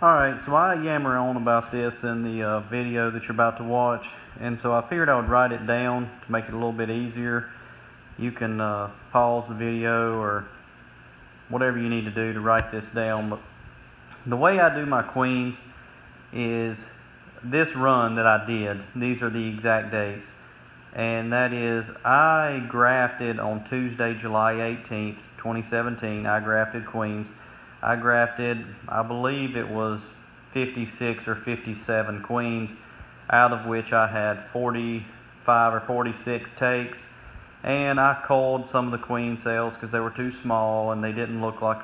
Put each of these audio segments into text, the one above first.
Alright, so I yammer on about this in the video that you're about to watch, and so I figured I would write it down to make it a little bit easier. You can pause the video or whatever you need to do to write this down, but the way I do my queens is this run that I did. These are the exact dates, and that is I grafted on Tuesday, July 18th, 2017. I grafted queens. I grafted, I believe it was 56 or 57 queens, out of which I had 45 or 46 takes, and I culled some of the queen cells because they were too small and they didn't look like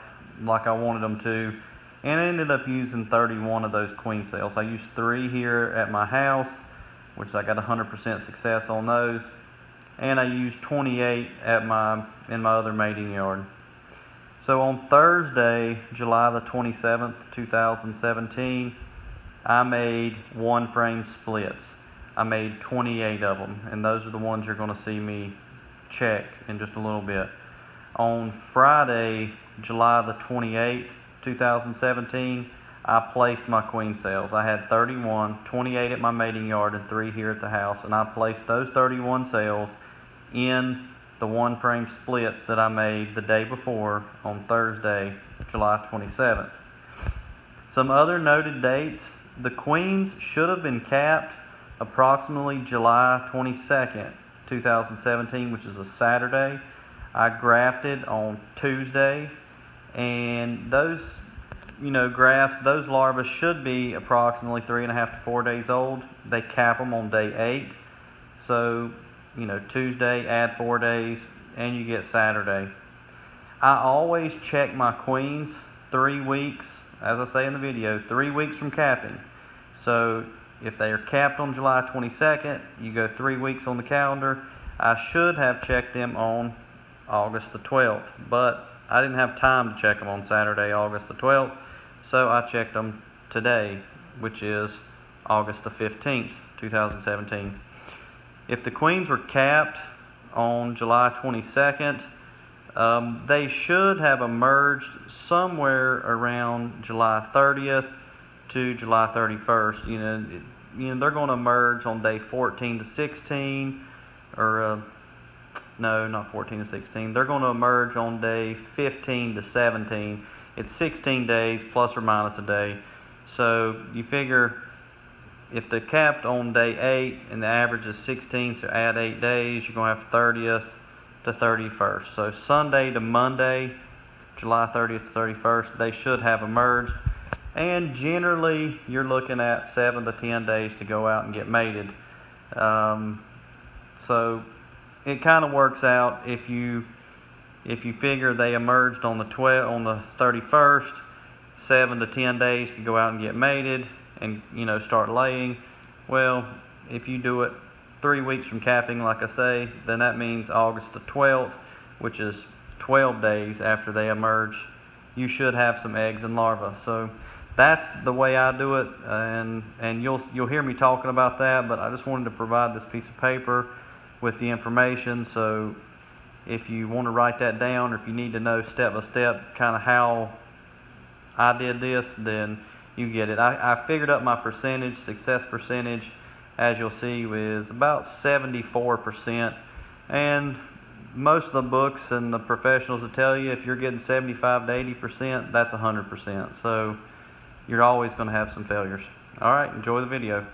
I wanted them to, and I ended up using 31 of those queen cells. I used 3 here at my house, which I got 100% success on those, and I used 28 in my other mating yard. So on Thursday, July the 27th, 2017, I made 1-frame splits. I made 28 of them, and those are the ones you're going to see me check in just a little bit. On Friday, July the 28th, 2017, I placed my queen cells. I had 31, 28 at my mating yard, and 3 here at the house, and I placed those 31 cells in the 1-frame splits that I made the day before on Thursday, July 27th. Some other noted dates: the queens should have been capped approximately July 22nd, 2017, which is a Saturday. I grafted on Tuesday, and those grafts, those larvae should be approximately 3.5 to 4 days old. They cap them on day 8. So Tuesday, add 4 days, and you get Saturday. I always check my queens 3 weeks, as I say in the video, 3 weeks from capping. So if they are capped on July 22nd, you go 3 weeks on the calendar. I should have checked them on August the 12th, but I didn't have time to check them on Saturday, August the 12th, so I checked them today, which is August the 15th, 2017. If the queens were capped on July 22nd, they should have emerged somewhere around July 30th to July 31st. They're going to emerge on day 14 to 16, or no, not 14 to 16. They're going to emerge on day 15 to 17. It's 16 days plus or minus a day. So you figure, if they're capped on day 8 and the average is 16, so add 8 days, you're going to have 30th to 31st. So Sunday to Monday, July 30th to 31st, they should have emerged. And generally, you're looking at 7 to 10 days to go out and get mated. So it kind of works out if you figure they emerged on the 31st, 7 to 10 days to go out and get mated and start laying. Well, if you do it 3 weeks from capping, like I say, then that means August the 12th, which is 12 days after they emerge, you should have some eggs and larvae. So that's the way I do it, and you'll hear me talking about that, but I just wanted to provide this piece of paper with the information. So if you want to write that down, or if you need to know step by step kind of how I did this, then you get it. I figured up my success percentage, as you'll see, is about 74%. And most of the books and the professionals will tell you if you're getting 75 to 80%, that's 100%. So you're always going to have some failures. All right, enjoy the video.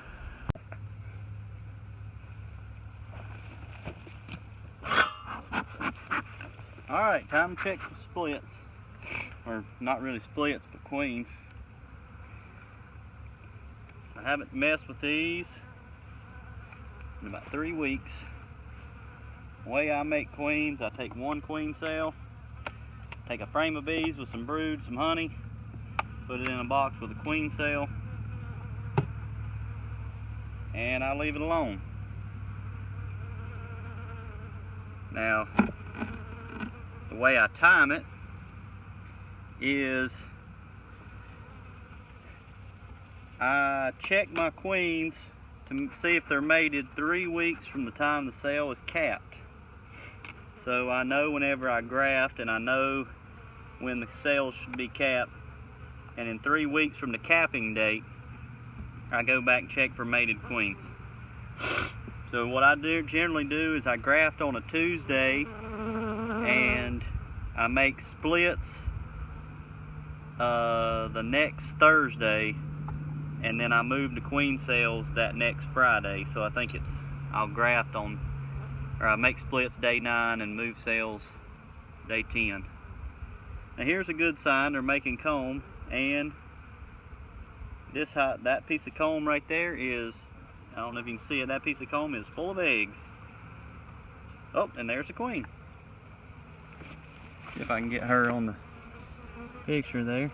All right, time to check the splits. Or not really splits, but queens. I haven't messed with these in about 3 weeks. The way I make queens, I take 1 queen cell, take a frame of bees with some brood, some honey, put it in a box with a queen cell, and I leave it alone. Now, the way I time it is I check my queens to see if they're mated 3 weeks from the time the cell is capped. So I know whenever I graft, and I know when the cells should be capped, and in 3 weeks from the capping date, I go back and check for mated queens. So what I generally do is I graft on a Tuesday, and I make splits the next Thursday, and then I move the queen cells that next Friday. So I think I'll graft on, or I make splits day 9 and move cells day 10. Now here's a good sign they're making comb, and that piece of comb right there is, I don't know if you can see it, that piece of comb is full of eggs. Oh, and there's the queen. See if I can get her on the picture there.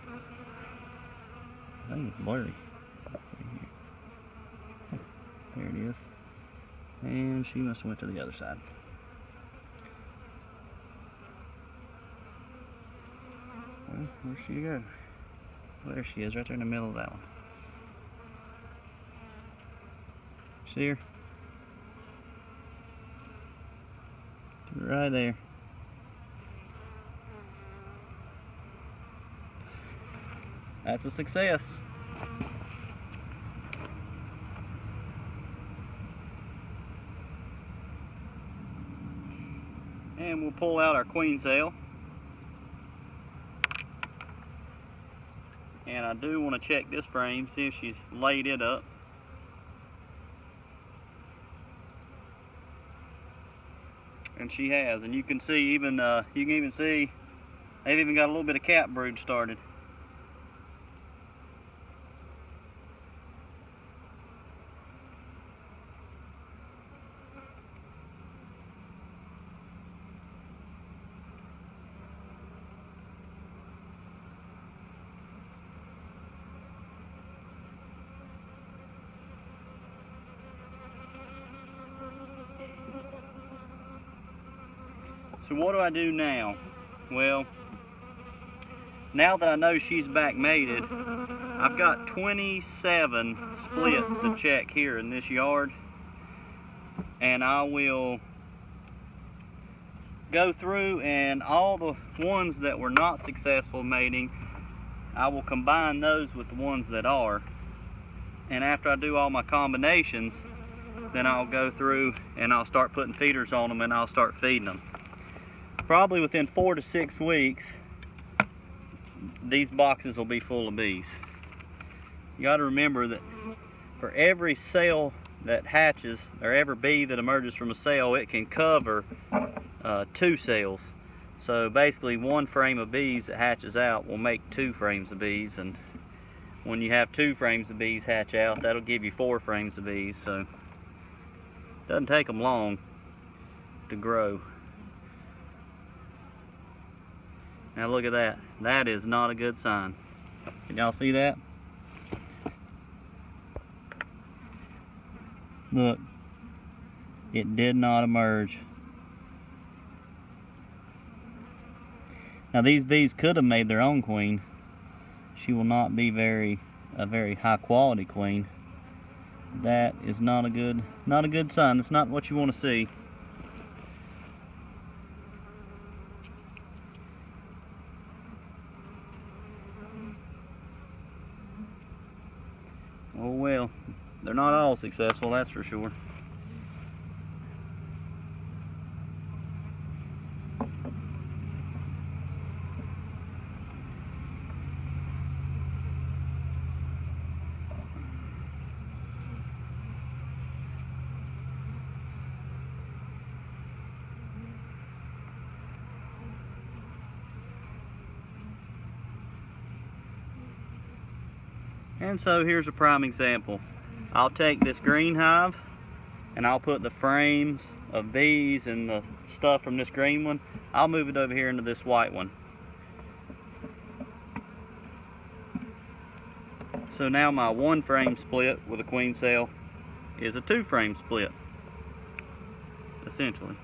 I think it's blurry. Let's see here. There it is. And she must have went to the other side. Well, where'd she go? Well, there she is, right there in the middle of that one. See her? Right there. That's a success. And we'll pull out our queen cell. And I do want to check this frame, see if she's laid it up. And she has, and you can see even you can even see they've even got a little bit of cap brood started. So what do I do now? Well, now that I know she's back mated, I've got 27 splits to check here in this yard, and I will go through, and all the ones that were not successful mating, I will combine those with the ones that are. And after I do all my combinations, then I'll go through and I'll start putting feeders on them, and I'll start feeding them. Probably within 4 to 6 weeks, these boxes will be full of bees. You got to remember that for every cell that hatches, or every bee that emerges from a cell, it can cover 2 cells. So basically 1 frame of bees that hatches out will make 2 frames of bees, and when you have 2 frames of bees hatch out, that'll give you 4 frames of bees. So it doesn't take them long to grow. Now look at that. That is not a good sign. Can y'all see that? Look. It did not emerge. Now these bees could have made their own queen. She will not be a very high quality queen. That is not a good sign. It's not what you want to see. Oh well, they're not all successful, that's for sure. And so here's a prime example. I'll take this green hive and I'll put the frames of bees and the stuff from this green one, I'll move it over here into this white one. So now my 1 frame split with a queen cell is a 2 frame split, essentially.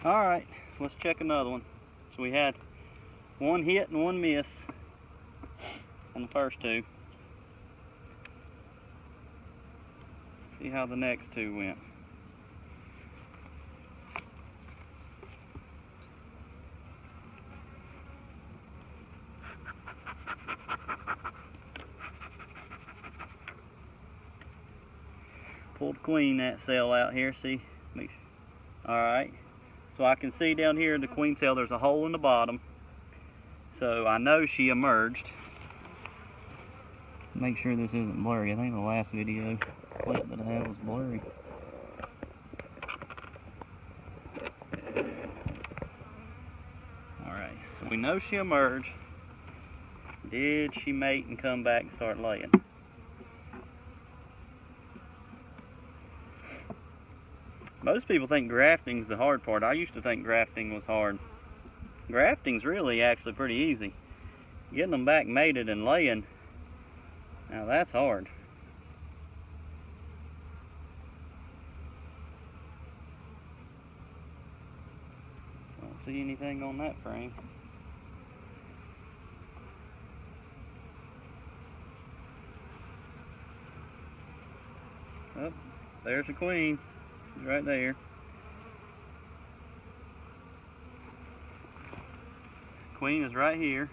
Alright, let's check another one. So we had 1 hit and 1 miss on the first 2. See how the next two went. Pulled the queen that cell out here, see? Alright, so I can see down here in the queen cell there's a hole in the bottom. So I know she emerged. Make sure this isn't blurry. I think the last video clip that I had was blurry. Alright, so we know she emerged. Did she mate and come back and start laying? Most people think grafting's the hard part. I used to think grafting was hard. Grafting's really actually pretty easy. Getting them back mated and laying, now that's hard. Don't see anything on that frame. Oh, there's the queen. She's right there. Queen is right here.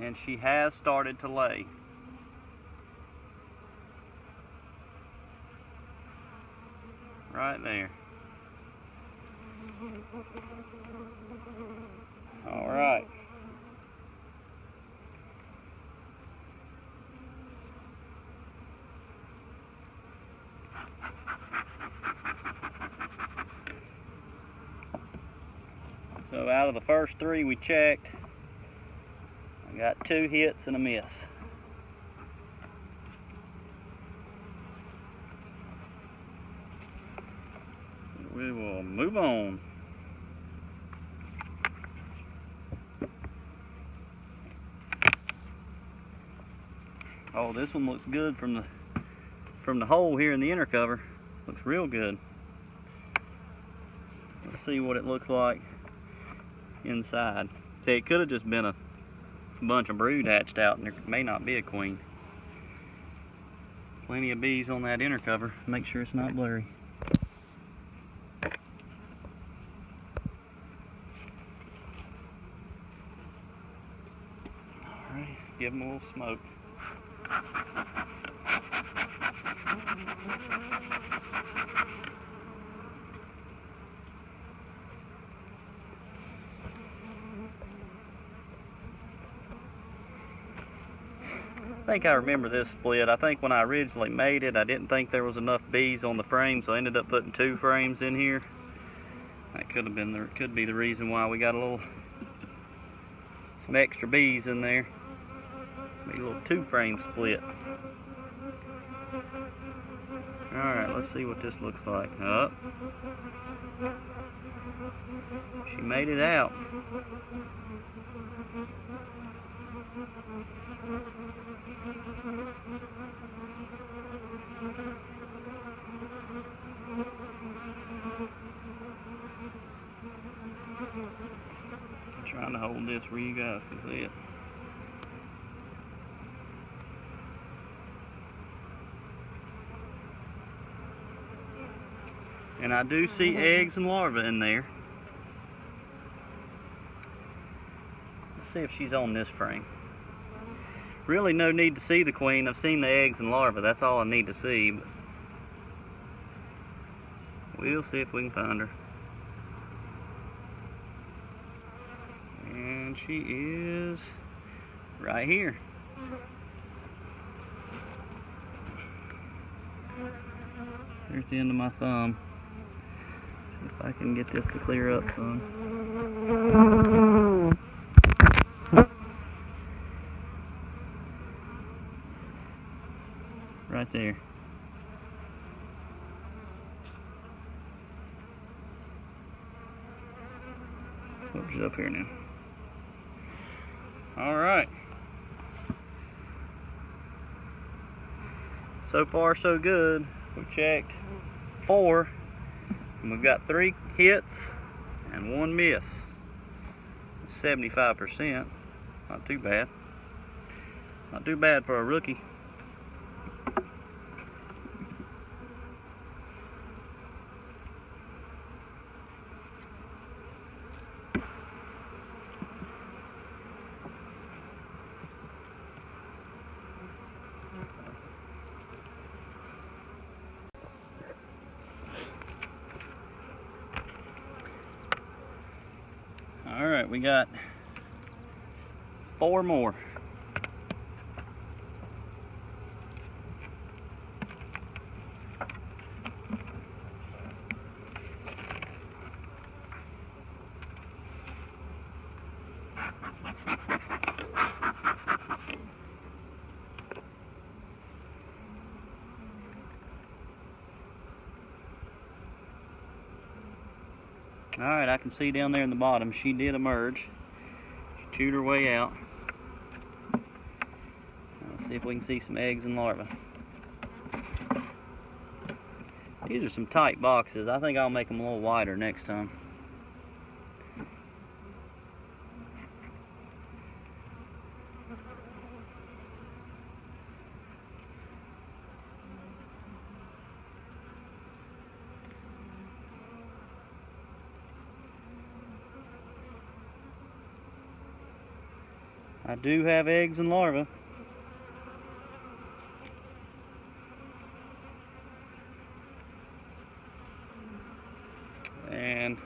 And she has started to lay. Right there. All right. So out of the first three we checked, I got 2 hits and a miss. We will move on. Oh, this one looks good from the hole here in the inner cover. Looks real good. Let's see what it looks like inside. See, it could have just been a bunch of brood hatched out, and there may not be a queen. Plenty of bees on that inner cover. Make sure it's not blurry. Alright, give them a little smoke. I think I remember this split. I think when I originally made it, I didn't think there was enough bees on the frame, so I ended up putting 2 frames in here. That could be the reason why we got some extra bees in there. Maybe a little 2-frame split. Alright, let's see what this looks like. Oh. She made it out. I'm trying to hold this where you guys can see it. And I do see eggs and larvae in there. Let's see if she's on this frame. Really no need to see the queen. I've seen the eggs and larvae. That's all I need to see. But we'll see if we can find her. And she is right here. There's the end of my thumb. See if I can get this to clear up some. Right there. Hope she's up here now. Alright. So far so good. We checked 4 and we've got 3 hits and 1 miss. 75%. Not too bad. Not too bad for a rookie. we got 4 more. Alright, I can see down there in the bottom, she did emerge. She chewed her way out. Let's see if we can see some eggs and larvae. These are some tight boxes. I think I'll make them a little wider next time. I do have eggs and larvae. And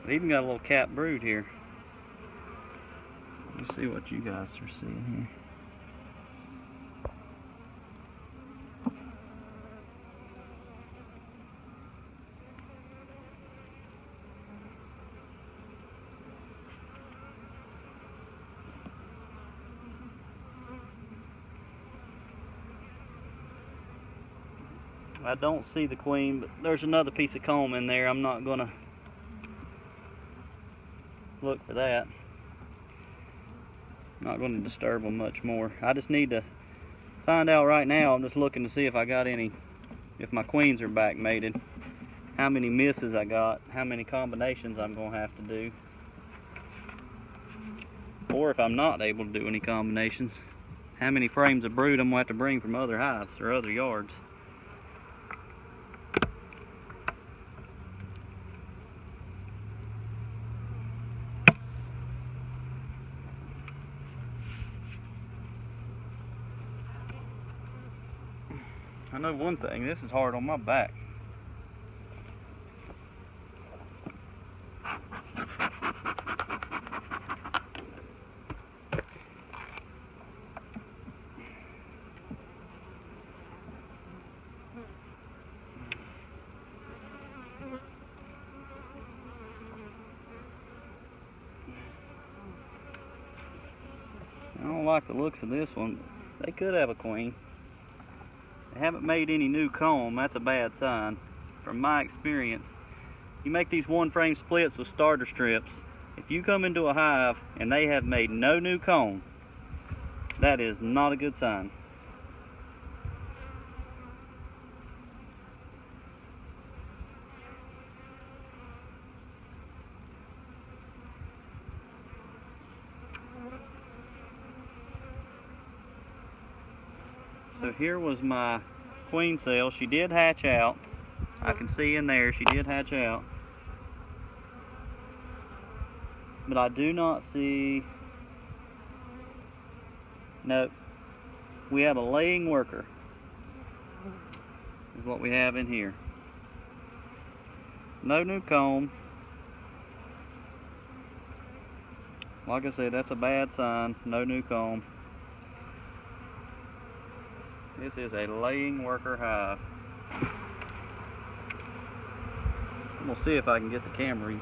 I've even got a little capped brood here. Let's see what you guys are seeing here. I don't see the queen, but there's another piece of comb in there. I'm not gonna look for that. I'm not gonna disturb them much more. I just need to find out right now. I'm just looking to see if I got any, if my queens are back mated, how many misses I got, how many combinations I'm gonna have to do, or if I'm not able to do any combinations, how many frames of brood I'm gonna have to bring from other hives or other yards. I know one thing, this is hard on my back. I don't like the looks of this one. They could have a queen. They haven't made any new comb. That's a bad sign. From my experience, you make these 1-frame splits with starter strips. If you come into a hive and they have made no new comb, that is not a good sign. So here was my queen cell. She did hatch out. I can see in there she did hatch out. But I do not see... Nope. We have a laying worker. Is what we have in here. No new comb. Like I said, that's a bad sign. No new comb. This is a laying worker hive. I'm gonna see if I can get the camera.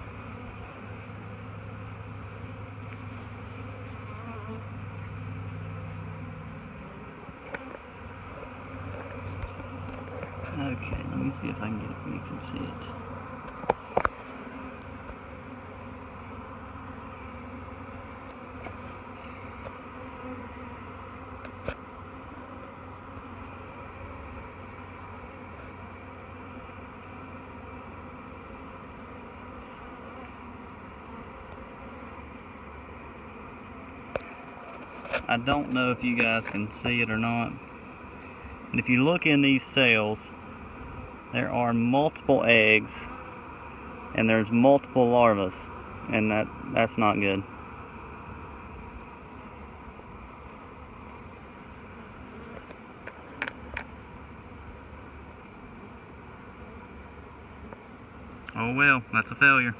Okay, let me see if I can get it where you can see it. I don't know if you guys can see it or not. And if you look in these cells, there are multiple eggs and there's multiple larvae, and that's not good. Oh well, that's a failure.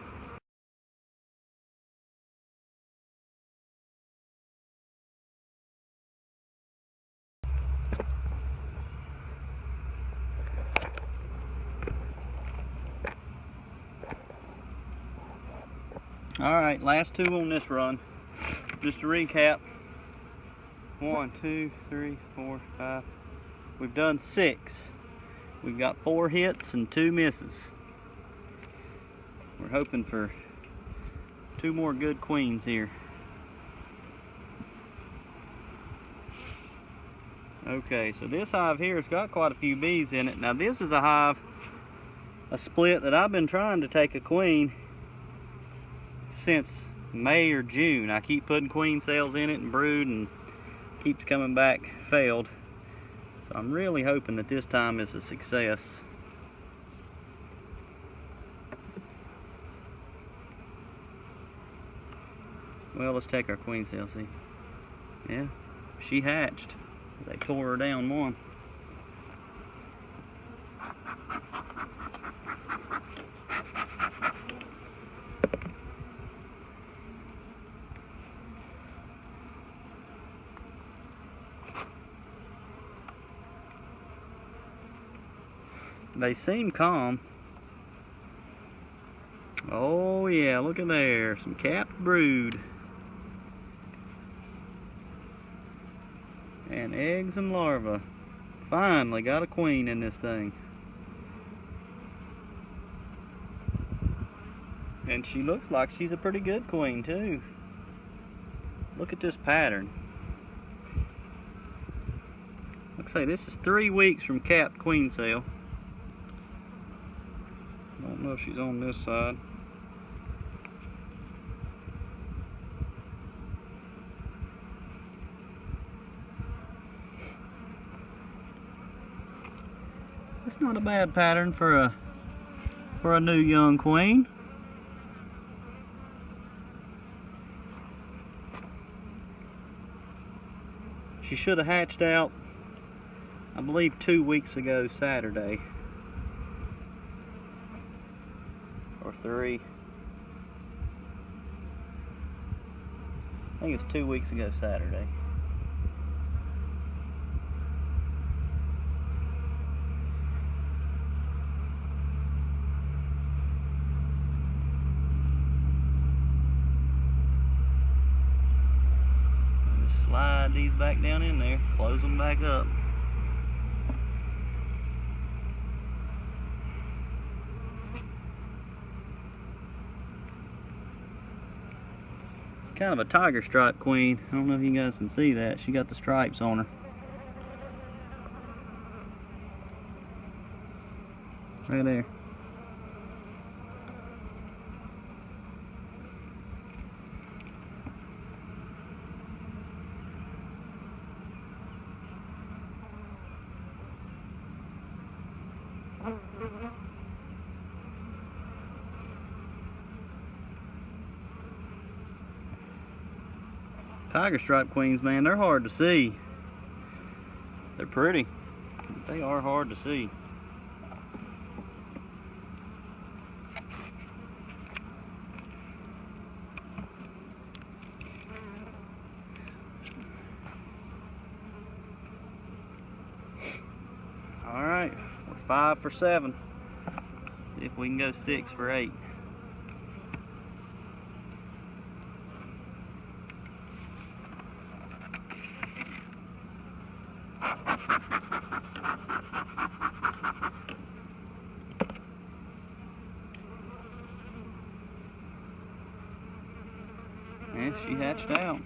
Alright, last two on this run. Just to recap. 1, 2, 3, 4, 5. We've done 6. We've got 4 hits and 2 misses. We're hoping for 2 more good queens here. Okay, so this hive here has got quite a few bees in it. Now this is a split that I've been trying to take a queen since May or June. I keep putting queen cells in it and brood, and keeps coming back failed. So I'm really hoping that this time is a success. Well, let's take our queen cell, see. Yeah, she hatched. They tore her down one. They seem calm. Oh yeah, look at there, some capped brood. And eggs and larvae. Finally got a queen in this thing. And she looks like she's a pretty good queen too. Look at this pattern. Like I say, this is 3 weeks from capped queen cell. I don't know if she's on this side. It's not a bad pattern for a new young queen. She should have hatched out, I believe, 2 weeks ago Saturday. Or 3. I think it's 2 weeks ago Saturday. Just slide these back down in there, close them back up. Kind of a tiger stripe queen. I don't know if you guys can see that. She got the stripes on her. Right there. Tiger stripe queens, man, they're hard to see. They're pretty, but they are hard to see. All right, we're 5 for 7. See if we can go 6 for 8. And she hatched out.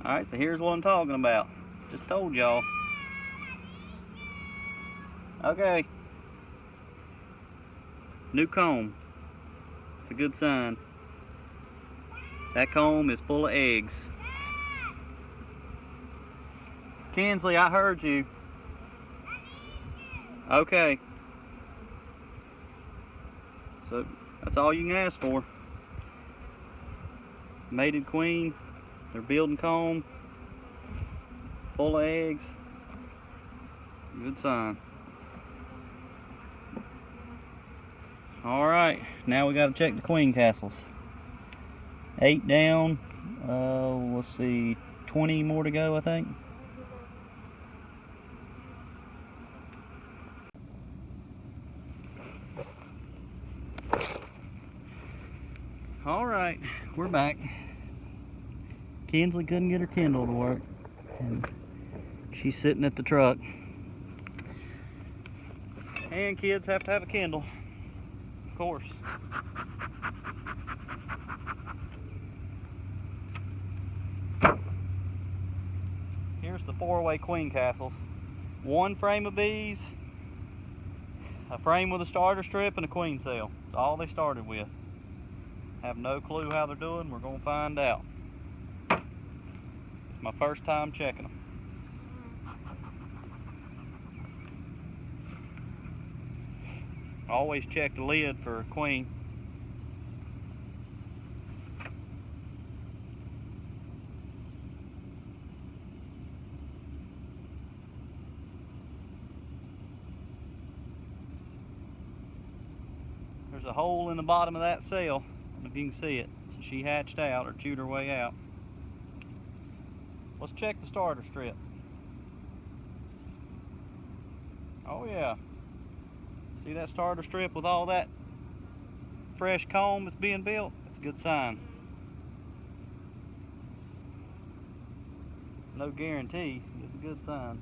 Alright, so here's what I'm talking about. Just told y'all. Okay. New comb. It's a good sign. That comb is full of eggs. Kinsley, I heard you. Okay. So that's all you can ask for. Mated queen. They're building comb. Full of eggs. Good sign. Alright, now we gotta check the queen castles. 8 down. Let's see, 20 more to go, I think. We're back. Kinsley couldn't get her Kindle to work, and she's sitting at the truck. And kids have to have a Kindle, of course. Here's the 4-way queen castles. 1 frame of bees, a frame with a starter strip, and a queen cell. That's all they started with. Have no clue how they're doing. We're going to find out. It's my first time checking them. Always check the lid for a queen. There's a hole in the bottom of that cell. I don't know if you can see it. So she hatched out or chewed her way out. Let's check the starter strip. Oh yeah. See that starter strip with all that fresh comb that's being built? That's a good sign. No guarantee, but it's a good sign.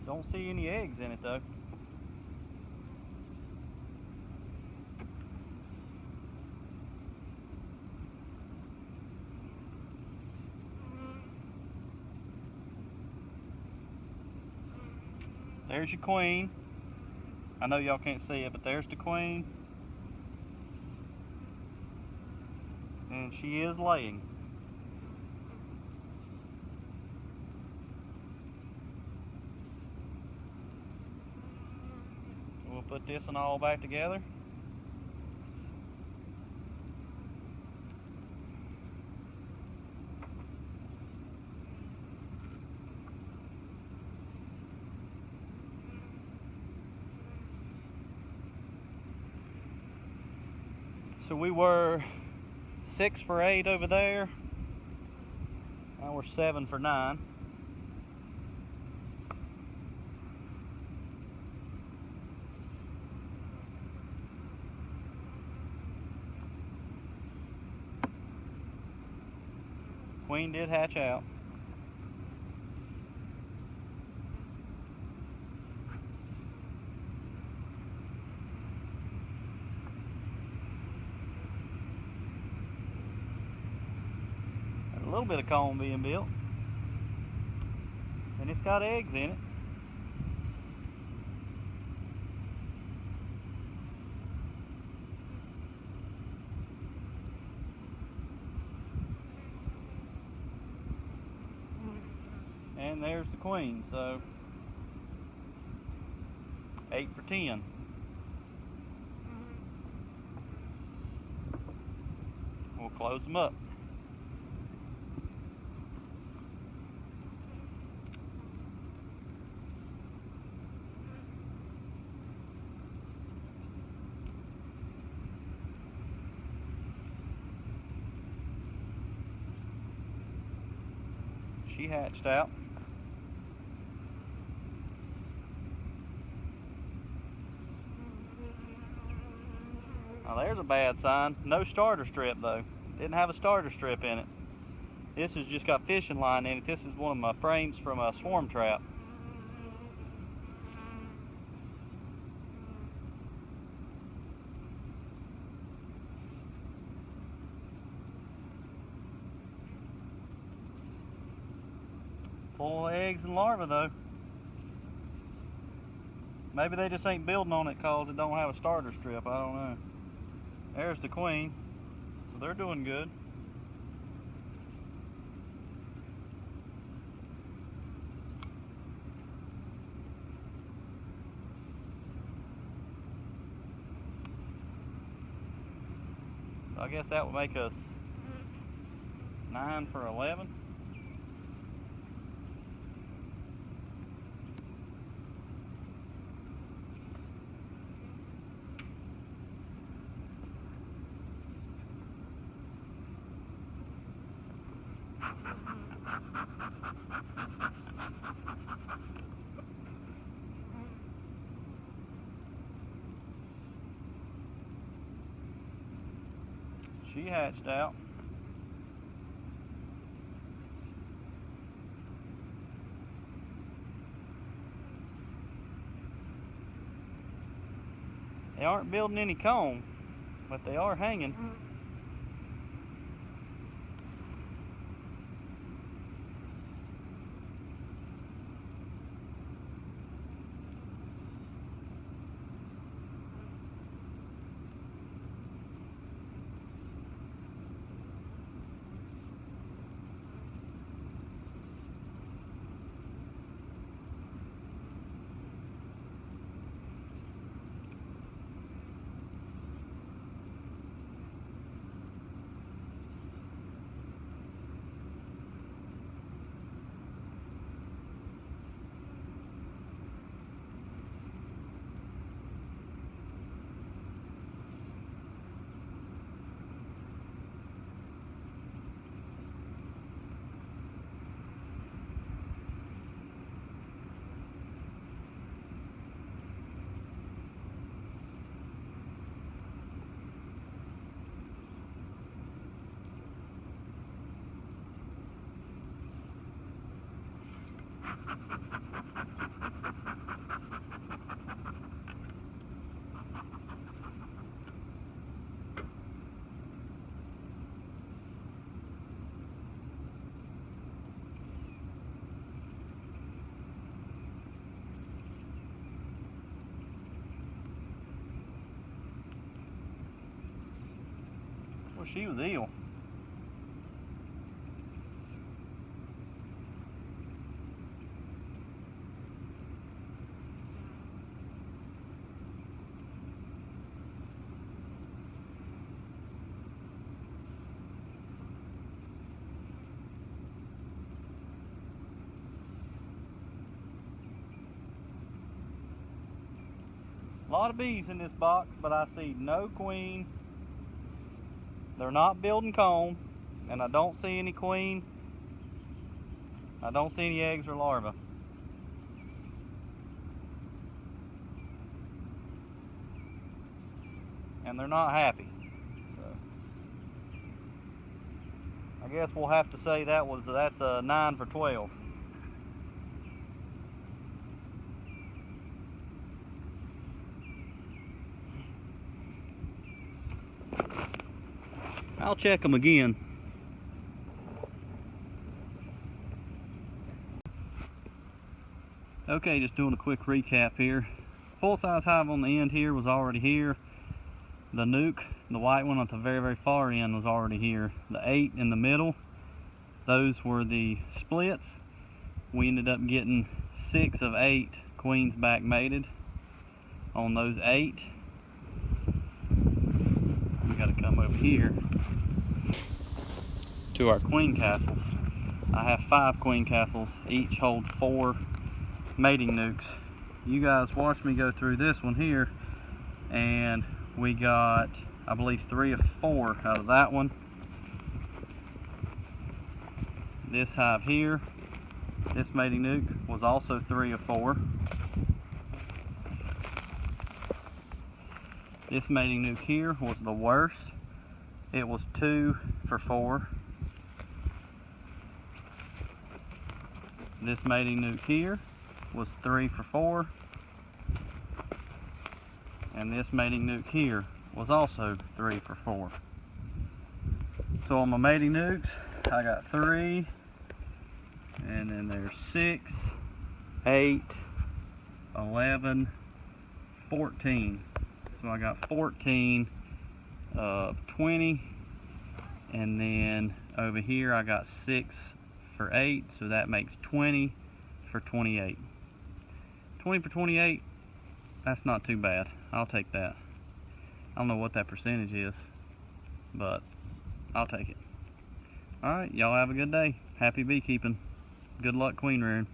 Don't see any eggs in it though. There's your queen. I know y'all can't see it, but there's the queen. And she is laying. We'll put this one all back together. So we were 6 for 8 over there. Now we're 7 for 9. Queen did hatch out. A little bit of comb being built. And it's got eggs in it. And there's the queen, so 8 for 10. We'll close them up. She hatched out. Now there's a bad sign. No starter strip though. Didn't have a starter strip in it. This has just got fishing line in it. This is one of my frames from a swarm trap. Full of eggs and larvae though. Maybe they just ain't building on it because it don't have a starter strip. I don't know. There's the queen. So they're doing good. So I guess that would make us 9 for 11. She hatched out. They aren't building any comb, but they are hanging. Well, she was ill. A lot of bees in this box, but I see no queen. They're not building comb, and I don't see any queen. I don't see any eggs or larvae. And they're not happy. So I guess we'll have to say that's a 9 for 12. I'll check them again. Okay, just doing a quick recap here. Full-size hive on the end here was already here. The nuke, the white one at the very, very far end, was already here. The 8 in the middle, those were the splits. We ended up getting 6 of 8 queens back mated on those 8. We got to come over here to our queen castles. I have 5 queen castles, each hold 4 mating nukes. You guys watch me go through this one here, and we got, I believe, 3 of 4 out of that one. This hive here, this mating nuke, was also 3 of 4. This mating nuke here was the worst. It was 2 for 4. This mating nuke here was 3 for 4. And this mating nuke here was also 3 for 4. So on my mating nukes, I got 3, and then there's 6, 8, 11, 14. So I got 14 of 20, and then over here I got 6 for 8, so that makes 20 for 28. 20 for 28, that's not too bad. I'll take that. I don't know what that percentage is, but I'll take it. Alright, y'all have a good day. Happy beekeeping. Good luck queen rearing.